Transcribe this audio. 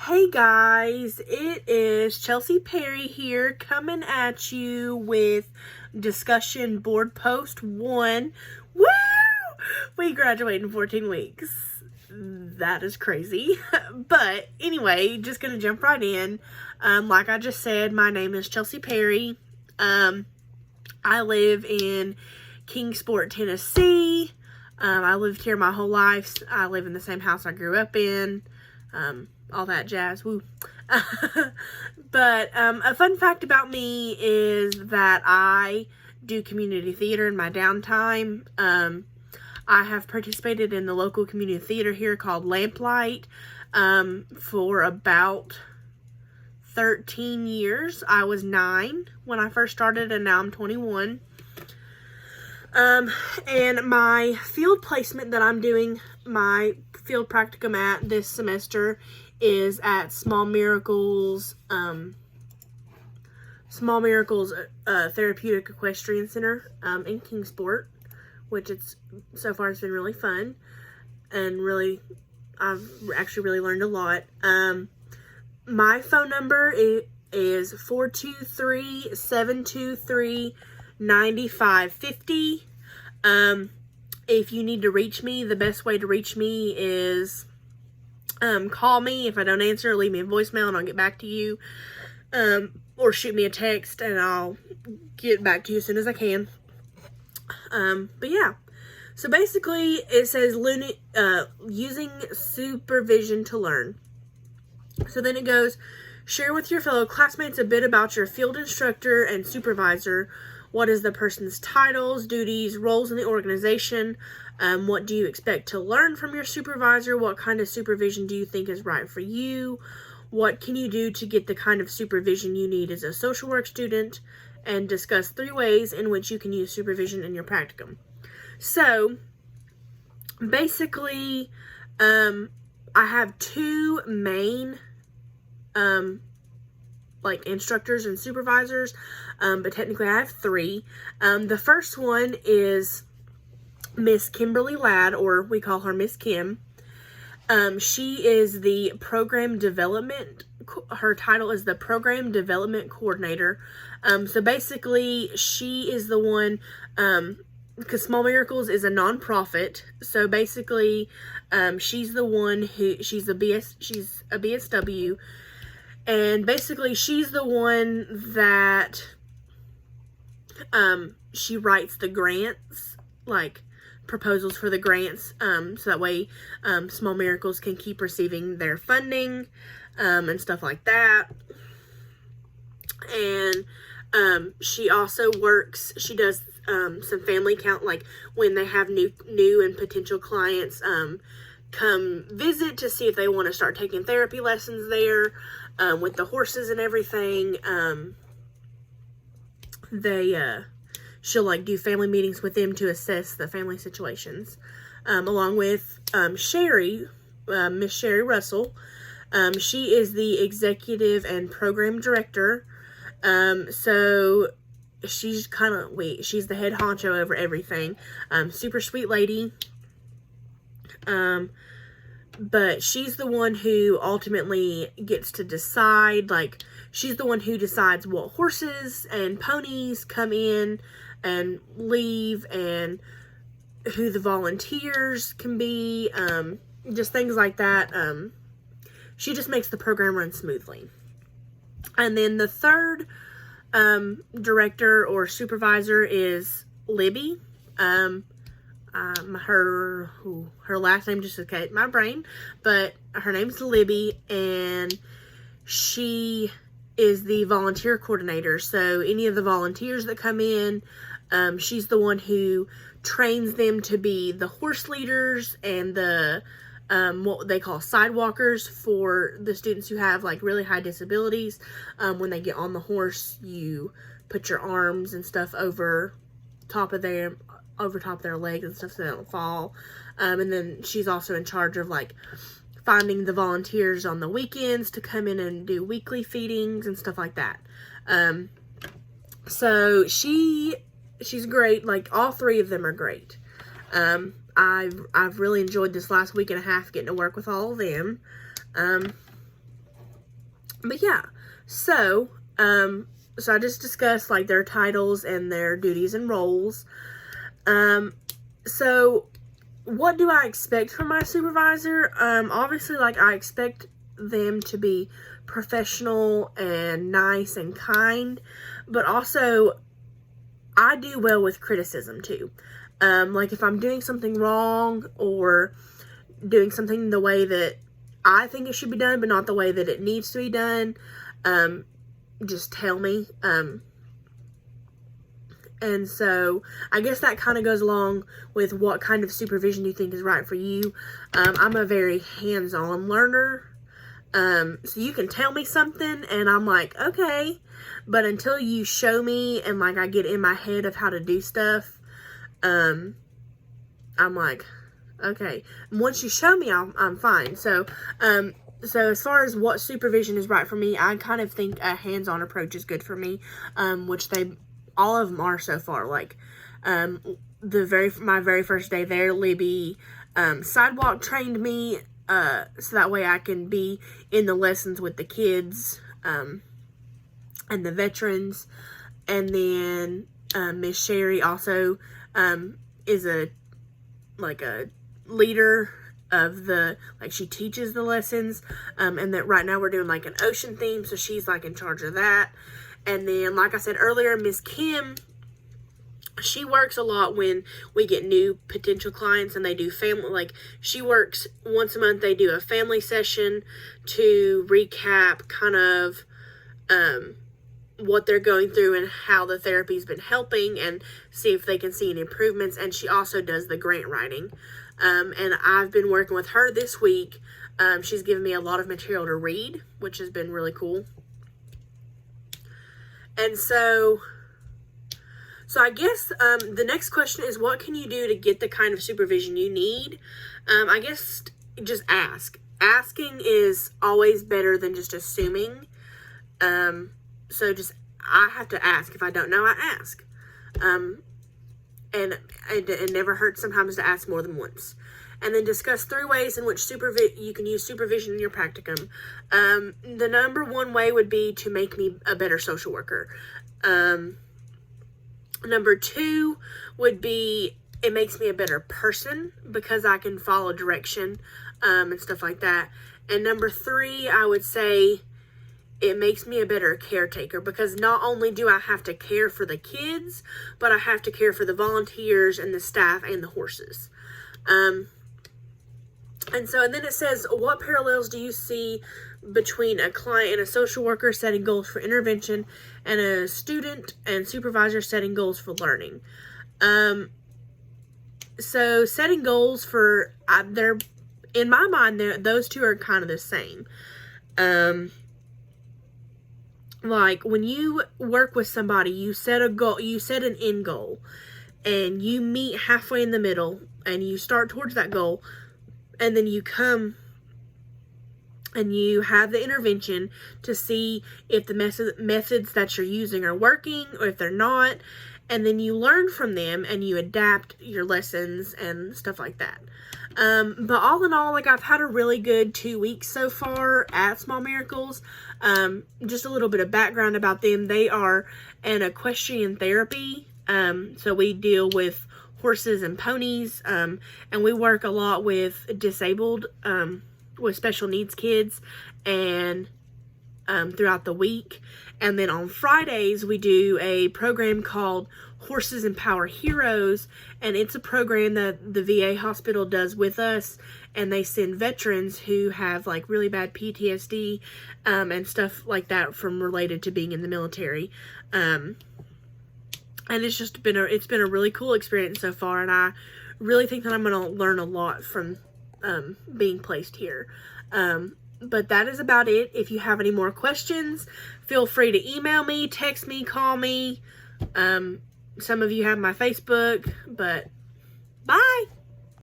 Hey guys, it is Chelsea Perry here coming at you with discussion board post 1. Woo! We graduate in 14 weeks. That is crazy. But anyway, just gonna jump right in. Like I just said, my name is Chelsea Perry. I live in Kingsport, Tennessee. I lived here my whole life. I live in the same house I grew up in. All that jazz. Woo. But a fun fact about me is that I do community theater in my downtime. I have participated in the local community theater here called Lamplight for about 13 years. I was 9 when I first started, and now I'm 21. And my field placement that I'm doing my field practicum at this semester is at Small Miracles Therapeutic Equestrian Center in Kingsport, which so far it's been really fun, and I've actually really learned a lot. My phone number is 423-723-9550. If you need to reach me, the best way to reach me is call me. If I don't answer, leave me a voicemail and I'll get back to you. Or shoot me a text and I'll get back to you as soon as I can. But yeah. So basically, it says using supervision to learn. So then it goes, share with your fellow classmates a bit about your field instructor and supervisor. What is the person's titles, duties, roles in the organization? What do you expect to learn from your supervisor? What kind of supervision do you think is right for you? What can you do to get the kind of supervision you need as a social work student? And discuss 3 ways in which you can use supervision in your practicum. So, basically, I have 2 main instructors and supervisors, but technically I have 3. The first one is Miss Kimberly Ladd, or we call her Miss Kim. She is the program development, her title is the program development coordinator. So basically she is the one, because Small Miracles is a nonprofit, so basically she's the one she's a BSW. And basically, she's the one that, she writes the grants, like, proposals for the grants, so that way, Small Miracles can keep receiving their funding, and stuff like that. And, she also she does, some family count, like, when they have new and potential clients, come visit to see if they want to start taking therapy lessons there. With the horses and everything, she'll do family meetings with them to assess the family situations, along with Sherry, Miss Sherry Russell. She is the executive and program director. So she's she's the head honcho over everything. Super sweet lady. But she's the one who ultimately gets to decide, she's the one who decides what horses and ponies come in and leave, and who the volunteers can be, just things like that. She just makes the program run smoothly. And then the third director or supervisor is Libby. Her last name just escaped my brain, but her name's Libby, and she is the volunteer coordinator. So any of the volunteers that come in, she's the one who trains them to be the horse leaders and the what they call sidewalkers for the students who have really high disabilities. When they get on the horse, you put your arms and stuff over top of their legs and stuff so they don't fall. And then she's also in charge of finding the volunteers on the weekends to come in and do weekly feedings and stuff like that. So she's great. All 3 of them are great. I've really enjoyed this last week and a half getting to work with all of them. But yeah, so, so I just discussed, like, their titles and their duties and roles. So what do I expect from my supervisor? Obviously, like, I expect them to be professional and nice and kind, but also I do well with criticism too. Like, if I'm doing something wrong or doing something the way that I think it should be done, but not the way that it needs to be done, just tell me. And so I guess that kind of goes along with what kind of supervision you think is right for you. I'm a very hands-on learner. So you can tell me something and I'm like, okay. But until you show me and, like, I get in my head of how to do stuff, I'm like, okay. And once you show me, I'm fine. So as far as what supervision is right for me, I kind of think a hands-on approach is good for me, which all of them are so far. Like, my very first day there, Libby sidewalk trained me, so that way I can be in the lessons with the kids, and the veterans. And then Miss Sherry also is a leader of she teaches the lessons, and that right now we're doing, like, an ocean theme, so she's, like, in charge of that. And then, like I said earlier, Miss Kim, she works a lot when we get new potential clients and they do family, like, she works once a month. They do a family session to recap kind of what they're going through and how the therapy's been helping and see if they can see any improvements. And she also does the grant writing. And I've been working with her this week. She's given me a lot of material to read, which has been really cool. And so I guess the next question is, what can you do to get the kind of supervision you need? I guess just ask. Asking is always better than just assuming. So I have to ask. If I don't know, I ask. And it never hurts sometimes to ask more than once. And then discuss 3 ways in which you can use supervision in your practicum. The number 1 way would be to make me a better social worker. Number 2 would be it makes me a better person because I can follow direction, and stuff like that. And number 3, I would say it makes me a better caretaker because not only do I have to care for the kids, but I have to care for the volunteers and the staff and the horses. And then it says, what parallels do you see between a client and a social worker setting goals for intervention and a student and supervisor setting goals for learning? So setting goals for, in my mind, those two are kind of the same. Like, when you work with somebody, you set a goal, you set an end goal, and you meet halfway in the middle, and you start towards that goal, and then you come and you have the intervention to see if the methods that you're using are working or if they're not, and then you learn from them and you adapt your lessons and stuff like that. But all in all, like, I've had a really good 2 weeks so far at Small Miracles. Just a little bit of background about them. They are an equestrian therapy. So we deal with horses and ponies, and we work a lot with disabled, with special needs kids, and throughout the week. And then on Fridays, we do a program called Horses Empower Heroes, and it's a program that the VA hospital does with us, and they send veterans who have, like, really bad PTSD, and stuff like that from related to being in the military. And it's just been a really cool experience so far, and I really think that I'm going to learn a lot from being placed here. But that is about it. If you have any more questions, feel free to email me, text me, call me. Some of you have my Facebook, but bye!